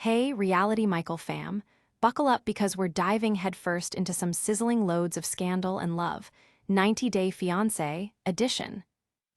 Hey, Reality Michael fam, buckle up because we're diving headfirst into some sizzling loads of scandal and love. 90-Day Fiancé edition.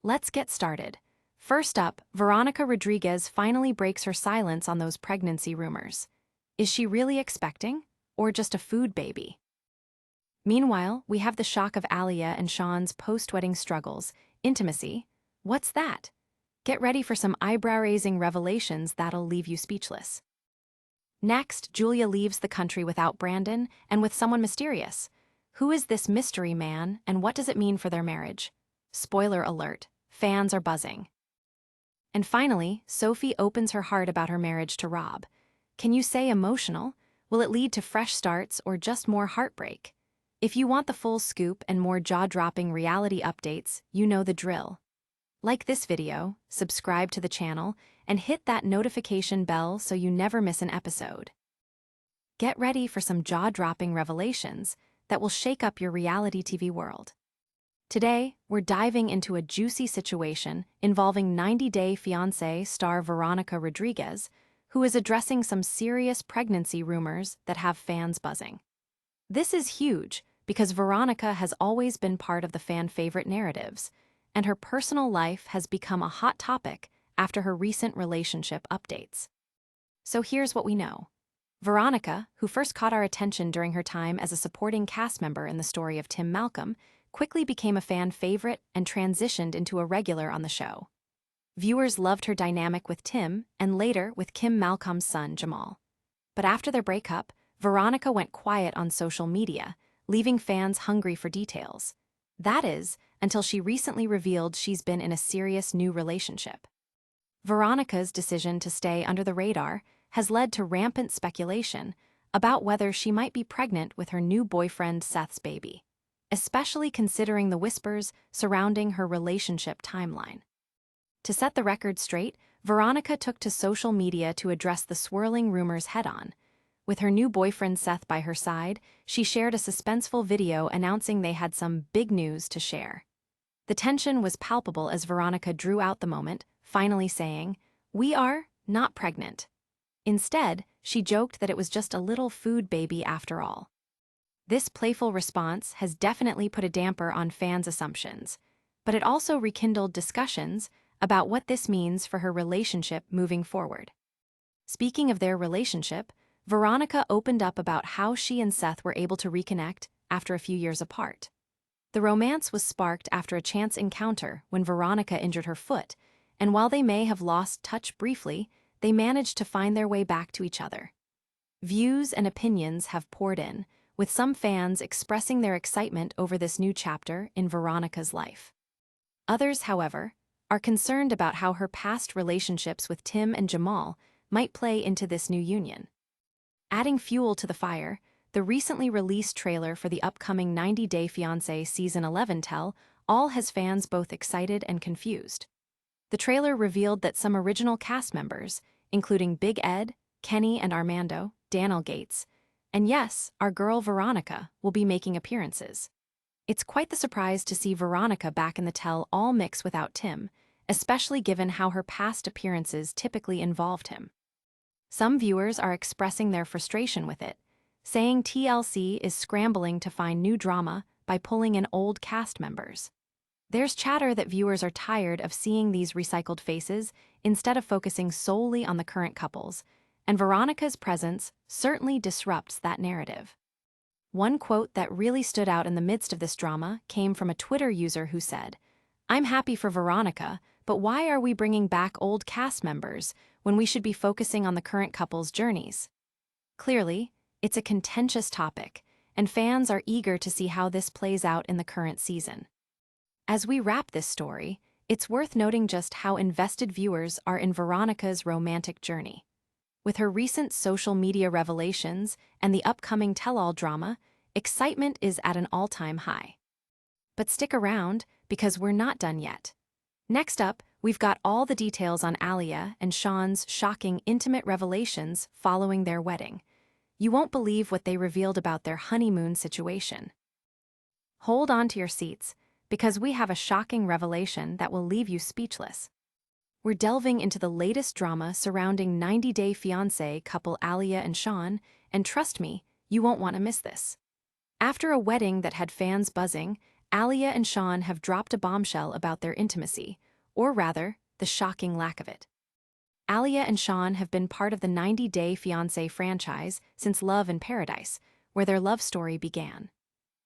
Let's get started. First up, Veronica Rodriguez finally breaks her silence on those pregnancy rumors. Is she really expecting? Or just a food baby? Meanwhile, we have the shock of Alliya and Shawn's post-wedding struggles. Intimacy? What's that? Get ready for some eyebrow-raising revelations that'll leave you speechless. Next, Julia leaves the country without Brandon and with someone mysterious. Who is this mystery man and what does it mean for their marriage? Spoiler alert, fans are buzzing. And finally, Sophie opens her heart about her marriage to Rob. Can you say emotional? Will it lead to fresh starts or just more heartbreak? If you want the full scoop and more jaw-dropping reality updates, you know the drill. Like this video, subscribe to the channel, and hit that notification bell so you never miss an episode. Get ready for some jaw-dropping revelations that will shake up your reality TV world. Today, we're diving into a juicy situation involving 90-Day Fiancé star Veronica Rodriguez, who is addressing some serious pregnancy rumors that have fans buzzing. This is huge because Veronica has always been part of the fan-favorite narratives, and her personal life has become a hot topic after her recent relationship updates. So here's what we know. Veronica, who first caught our attention during her time as a supporting cast member in the story of Tim Malcolm, quickly became a fan favorite and transitioned into a regular on the show. Viewers loved her dynamic with Tim and later with Kim Malcolm's son, Jamal. But after their breakup, Veronica went quiet on social media, leaving fans hungry for details. That is, until she recently revealed she's been in a serious new relationship. Veronica's decision to stay under the radar has led to rampant speculation about whether she might be pregnant with her new boyfriend Seth's baby, especially considering the whispers surrounding her relationship timeline. To set the record straight, Veronica took to social media to address the swirling rumors head-on. With her new boyfriend Seth by her side, she shared a suspenseful video announcing they had some big news to share. The tension was palpable as Veronica drew out the moment, finally saying, "We are not pregnant." Instead, she joked that it was just a little food baby after all. This playful response has definitely put a damper on fans' assumptions, but it also rekindled discussions about what this means for her relationship moving forward. Speaking of their relationship, Veronica opened up about how she and Seth were able to reconnect after a few years apart. The romance was sparked after a chance encounter when Veronica injured her foot, and while they may have lost touch briefly, they managed to find their way back to each other. Views and opinions have poured in, with some fans expressing their excitement over this new chapter in Veronica's life. Others, however, are concerned about how her past relationships with Tim and Jamal might play into this new union. Adding fuel to the fire, the recently released trailer for the upcoming 90-Day Fiancé Season 11 all has fans both excited and confused. The trailer revealed that some original cast members, including Big Ed, Kenny and Armando, Daniel Gates, and yes, our girl Veronica, will be making appearances. It's quite the surprise to see Veronica back in the tell-all mix without Tim, especially given how her past appearances typically involved him. Some viewers are expressing their frustration with it, saying TLC is scrambling to find new drama by pulling in old cast members. There's chatter that viewers are tired of seeing these recycled faces instead of focusing solely on the current couples, and Veronica's presence certainly disrupts that narrative. One quote that really stood out in the midst of this drama came from a Twitter user who said, "I'm happy for Veronica, but why are we bringing back old cast members when we should be focusing on the current couple's journeys?" Clearly, it's a contentious topic, and fans are eager to see how this plays out in the current season. As we wrap this story, it's worth noting just how invested viewers are in Veronica's romantic journey. With her recent social media revelations and the upcoming tell-all drama, excitement is at an all-time high. But stick around, because we're not done yet. Next up, we've got all the details on Alliya and Shawn's shocking intimate revelations following their wedding. You won't believe what they revealed about their honeymoon situation. Hold on to your seats, because we have a shocking revelation that will leave you speechless. we're delving into the latest drama surrounding 90-Day Fiancé couple Alliya and Shawn, and trust me, you won't want to miss this. After a wedding that had fans buzzing, Alliya and Shawn have dropped a bombshell about their intimacy, or rather, the shocking lack of it. Alliya and Shawn have been part of the 90-Day Fiancé franchise since Love in Paradise, where their love story began.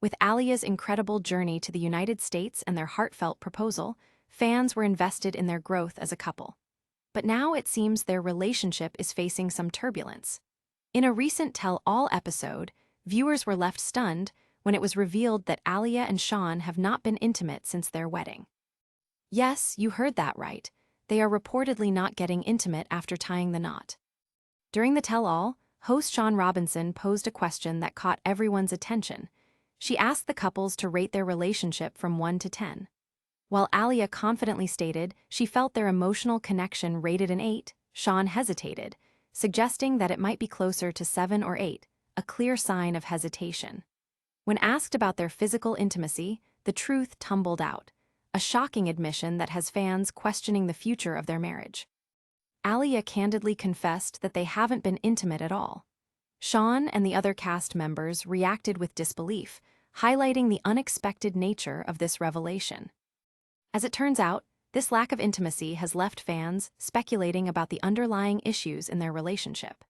With Alliya's incredible journey to the United States and their heartfelt proposal, fans were invested in their growth as a couple. But now it seems their relationship is facing some turbulence. In a recent tell-all episode, viewers were left stunned when it was revealed that Alliya and Shawn have not been intimate since their wedding. Yes, you heard that right. They are reportedly not getting intimate after tying the knot. During the tell-all, host Shawn Robinson posed a question that caught everyone's attention. She asked the couples to rate their relationship from 1 to 10. While Alliya confidently stated she felt their emotional connection rated an 8, Shawn hesitated, suggesting that it might be closer to 7 or 8, a clear sign of hesitation. When asked about their physical intimacy, the truth tumbled out, a shocking admission that has fans questioning the future of their marriage. Alliya candidly confessed that they haven't been intimate at all. Shawn and the other cast members reacted with disbelief, highlighting the unexpected nature of this revelation. As it turns out, this lack of intimacy has left fans speculating about the underlying issues in their relationship.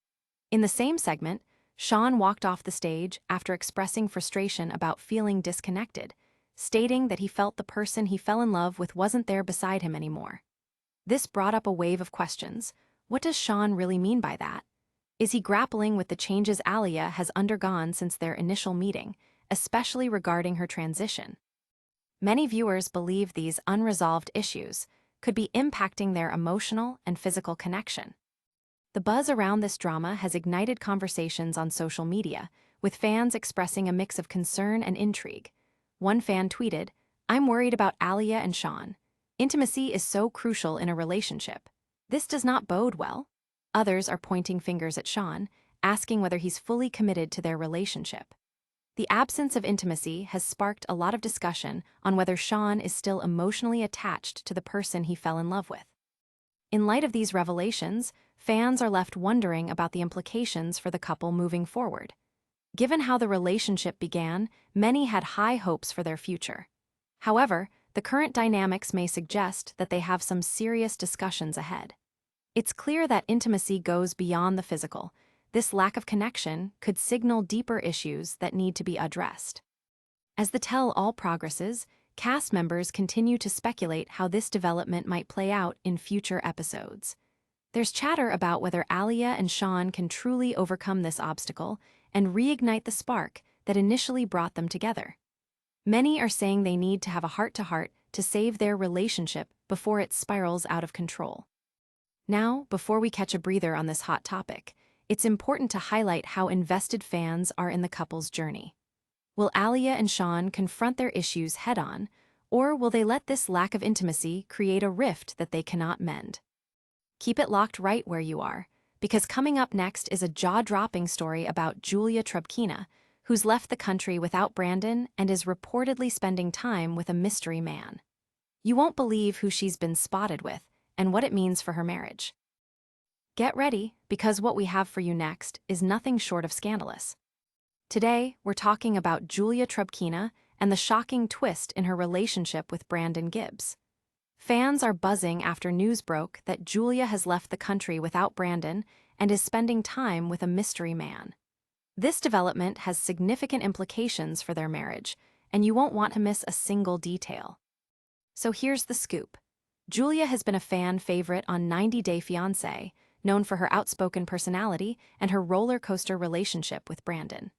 In the same segment, Shawn walked off the stage after expressing frustration about feeling disconnected, stating that he felt the person he fell in love with wasn't there beside him anymore. This brought up a wave of questions. What does Shawn really mean by that? Is he grappling with the changes Alliya has undergone since their initial meeting, especially regarding her transition? Many viewers believe these unresolved issues could be impacting their emotional and physical connection. The buzz around this drama has ignited conversations on social media, with fans expressing a mix of concern and intrigue. One fan tweeted, "I'm worried about Alliya and Shawn. Intimacy is so crucial in a relationship. This does not bode well." Others are pointing fingers at Shawn, asking whether he's fully committed to their relationship. The absence of intimacy has sparked a lot of discussion on whether Shawn is still emotionally attached to the person he fell in love with. In light of these revelations, fans are left wondering about the implications for the couple moving forward. Given how the relationship began, many had high hopes for their future. However, the current dynamics may suggest that they have some serious discussions ahead. It's clear that intimacy goes beyond the physical. This lack of connection could signal deeper issues that need to be addressed. As the tell-all progresses, cast members continue to speculate how this development might play out in future episodes. There's chatter about whether Alliya and Shawn can truly overcome this obstacle and reignite the spark that initially brought them together. Many are saying they need to have a heart-to-heart to save their relationship before it spirals out of control. Now, before we catch a breather on this hot topic, it's important to highlight how invested fans are in the couple's journey. Will Alliya and Shawn confront their issues head-on, or will they let this lack of intimacy create a rift that they cannot mend? Keep it locked right where you are, because coming up next is a jaw-dropping story about Trubkina, who's left the country without Brandon and is reportedly spending time with a mystery man. You won't believe who she's been spotted with and what it means for her marriage. Get ready, because what we have for you next is nothing short of scandalous. Today, we're talking about Trubkina and the shocking twist in her relationship with Brandon Gibbs. Fans are buzzing after news broke that Julia has left the country without Brandon and is spending time with a mystery man. This development has significant implications for their marriage, and you won't want to miss a single detail. So here's the scoop. Julia has been a fan favorite on 90-Day Fiancé, known for her outspoken personality and her roller coaster relationship with Brandon.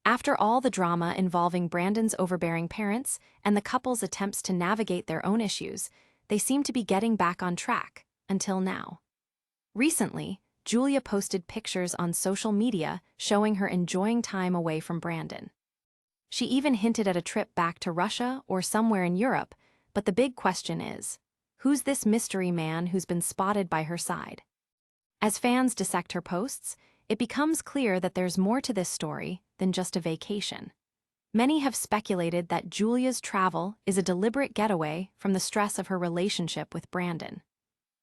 After all the drama involving Brandon's overbearing parents and the couple's attempts to navigate their own issues, they seem to be getting back on track, until now. Recently, Julia posted pictures on social media showing her enjoying time away from Brandon. She even hinted at a trip back to Russia or somewhere in Europe, but the big question is, who's this mystery man who's been spotted by her side? As fans dissect her posts, it becomes clear that there's more to this story than just a vacation. Many have speculated that Julia's travel is a deliberate getaway from the stress of her relationship with Brandon.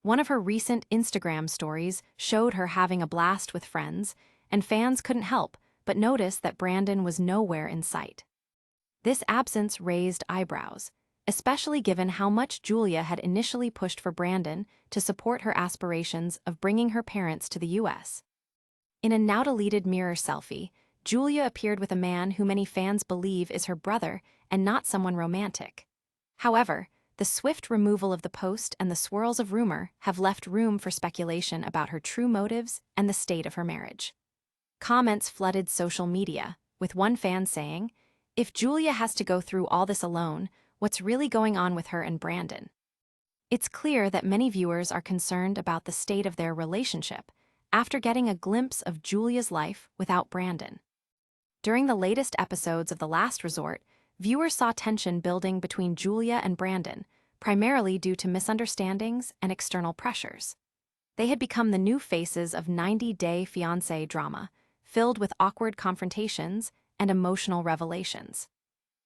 One of her recent Instagram stories showed her having a blast with friends, and fans couldn't help but notice that Brandon was nowhere in sight. This absence raised eyebrows, especially given how much Julia had initially pushed for Brandon to support her aspirations of bringing her parents to the US. In a now-deleted mirror selfie, Julia appeared with a man who many fans believe is her brother and not someone romantic. However, the swift removal of the post and the swirls of rumor have left room for speculation about her true motives and the state of her marriage. Comments flooded social media, with one fan saying, "If Julia has to go through all this alone, what's really going on with her and Brandon?" It's clear that many viewers are concerned about the state of their relationship after getting a glimpse of Julia's life without Brandon. During the latest episodes of The Last Resort, viewers saw tension building between Julia and Brandon, primarily due to misunderstandings and external pressures. They had become the new faces of 90-day Fiancé drama, filled with awkward confrontations and emotional revelations.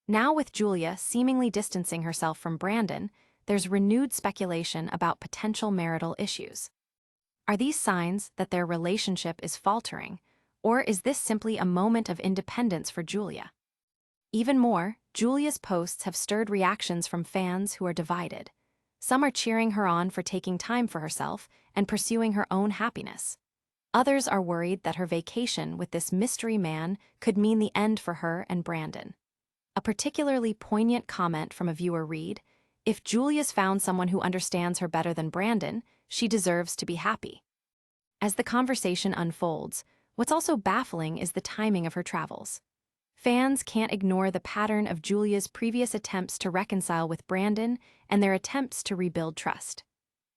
Now, with Julia seemingly distancing herself from Brandon, there's renewed speculation about potential marital issues. Are these signs that their relationship is faltering, or is this simply a moment of independence for Julia? Even more, Julia's posts have stirred reactions from fans who are divided. Some are cheering her on for taking time for herself and pursuing her own happiness. Others are worried that her vacation with this mystery man could mean the end for her and Brandon. A particularly poignant comment from a viewer read, "If Julia's found someone who understands her better than Brandon, she deserves to be happy." As the conversation unfolds, what's also baffling is the timing of her travels. Fans can't ignore the pattern of Julia's previous attempts to reconcile with Brandon and their attempts to rebuild trust.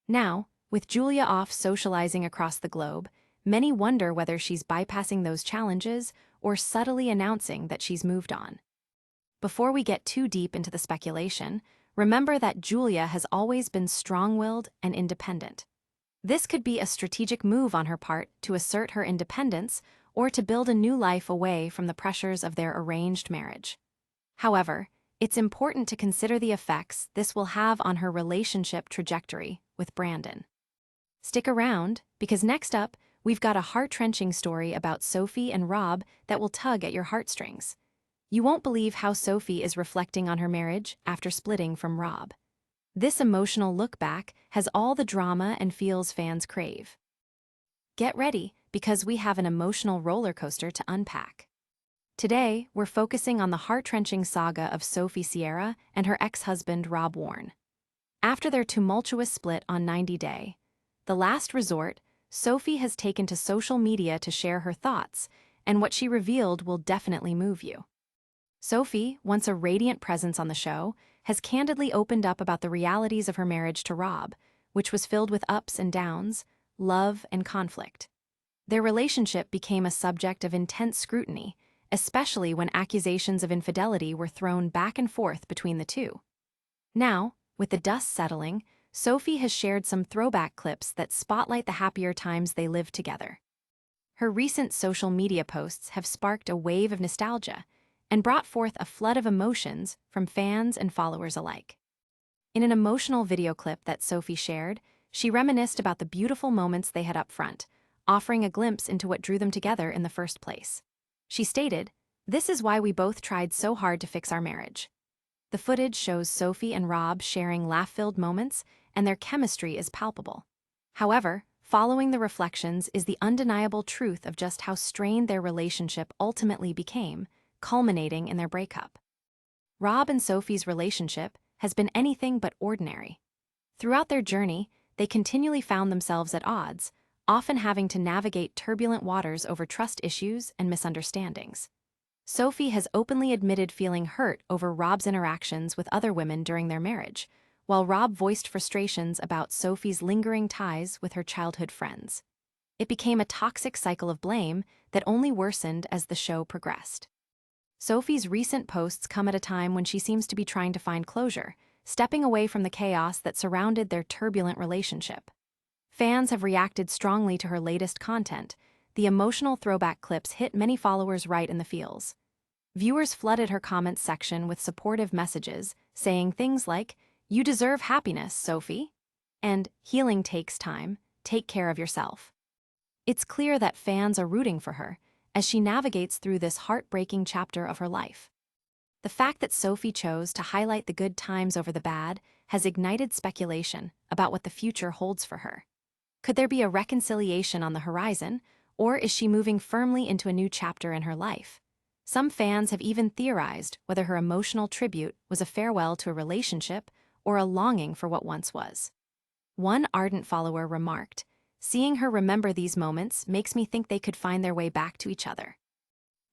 Now, with Julia off socializing across the globe, many wonder whether she's bypassing those challenges or subtly announcing that she's moved on. Before we get too deep into the speculation, remember that Julia has always been strong-willed and independent. This could be a strategic move on her part to assert her independence or to build a new life away from the pressures of their arranged marriage. However, it's important to consider the effects this will have on her relationship trajectory with Brandon. Stick around, because next up, we've got a heart-wrenching story about Sophie and Rob that will tug at your heartstrings. You won't believe how Sophie is reflecting on her marriage after splitting from Rob. This emotional look back has all the drama and feels fans crave. Get ready, because we have an emotional roller coaster to unpack. Today, we're focusing on the heart-wrenching saga of Sophie Sierra and her ex-husband Rob Warren. After their tumultuous split on 90 Day, The Last Resort, Sophie has taken to social media to share her thoughts, and what she revealed will definitely move you. Sophie, once a radiant presence on the show, has candidly opened up about the realities of her marriage to Rob, which was filled with ups and downs, love and conflict. Their relationship became a subject of intense scrutiny, especially when accusations of infidelity were thrown back and forth between the two. Now, with the dust settling, Sophie has shared some throwback clips that spotlight the happier times they lived together. Her recent social media posts have sparked a wave of nostalgia and brought forth a flood of emotions from fans and followers alike. In an emotional video clip that Sophie shared, she reminisced about the beautiful moments they had up front, offering a glimpse into what drew them together in the first place. She stated, "This is why we both tried so hard to fix our marriage." The footage shows Sophie and Rob sharing laugh-filled moments, and their chemistry is palpable. However, following the reflections is the undeniable truth of just how strained their relationship ultimately became, culminating in their breakup. Rob and Sophie's relationship has been anything but ordinary. Throughout their journey, they continually found themselves at odds, often having to navigate turbulent waters over trust issues and misunderstandings. Sophie has openly admitted feeling hurt over Rob's interactions with other women during their marriage, while Rob voiced frustrations about Sophie's lingering ties with her childhood friends. It became a toxic cycle of blame that only worsened as the show progressed. Sophie's recent posts come at a time when she seems to be trying to find closure, stepping away from the chaos that surrounded their turbulent relationship. Fans have reacted strongly to her latest content. The emotional throwback clips hit many followers right in the feels. Viewers flooded her comments section with supportive messages, saying things like, "You deserve happiness, Sophie," and healing takes time, take care of yourself. It's clear that fans are rooting for her as she navigates through this heartbreaking chapter of her life. The fact that Sophie chose to highlight the good times over the bad has ignited speculation about what the future holds for her. Could there be a reconciliation on the horizon, or is she moving firmly into a new chapter in her life? Some fans have even theorized whether her emotional tribute was a farewell to a relationship or a longing for what once was. One ardent follower remarked, "Seeing her remember these moments makes me think they could find their way back to each other."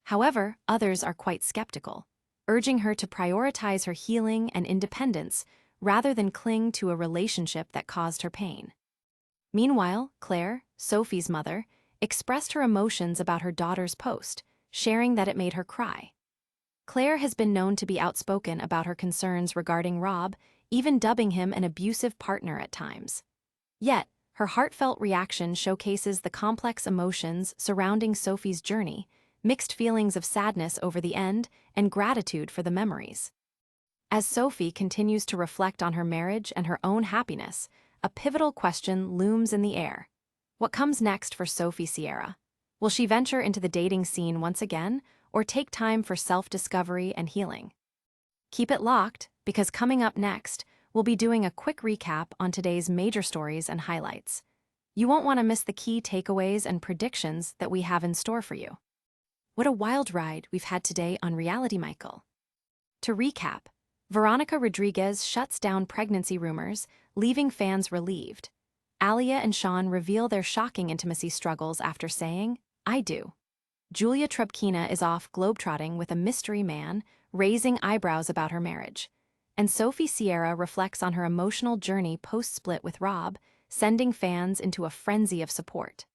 However, others are quite skeptical, urging her to prioritize her healing and independence rather than cling to a relationship that caused her pain. Meanwhile, Claire, Sophie's mother, expressed her emotions about her daughter's post, sharing that it made her cry. Claire has been known to be outspoken about her concerns regarding Rob, even dubbing him an abusive partner at times. Yet, her heartfelt reaction showcases the complex emotions surrounding Sophie's journey, mixed feelings of sadness over the end and gratitude for the memories. As Sophie continues to reflect on her marriage and her own happiness, a pivotal question looms in the air. What comes next for Sophie Sierra? Will she venture into the dating scene once again, or take time for self-discovery and healing? Keep it locked, because coming up next, we'll be doing a quick recap on today's major stories and highlights. You won't want to miss the key takeaways and predictions that we have in store for you. What a wild ride we've had today on Reality Michael. To recap, Veronica Rodriguez shuts down pregnancy rumors, leaving fans relieved. Alliya and Shawn reveal their shocking intimacy struggles after saying, "I do." Julia Trubkina is off globetrotting with a mystery man, raising eyebrows about her marriage. And Sophie Sierra reflects on her emotional journey post-split with Rob, sending fans into a frenzy of support.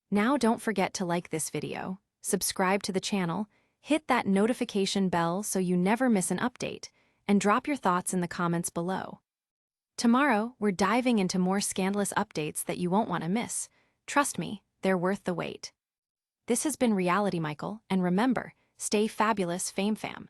Now don't forget to like this video, subscribe to the channel, hit that notification bell so you never miss an update, and drop your thoughts in the comments below. Tomorrow, we're diving into more scandalous updates that you won't want to miss. Trust me, they're worth the wait. This has been Reality Michael, and remember, stay fabulous, Fame Fam.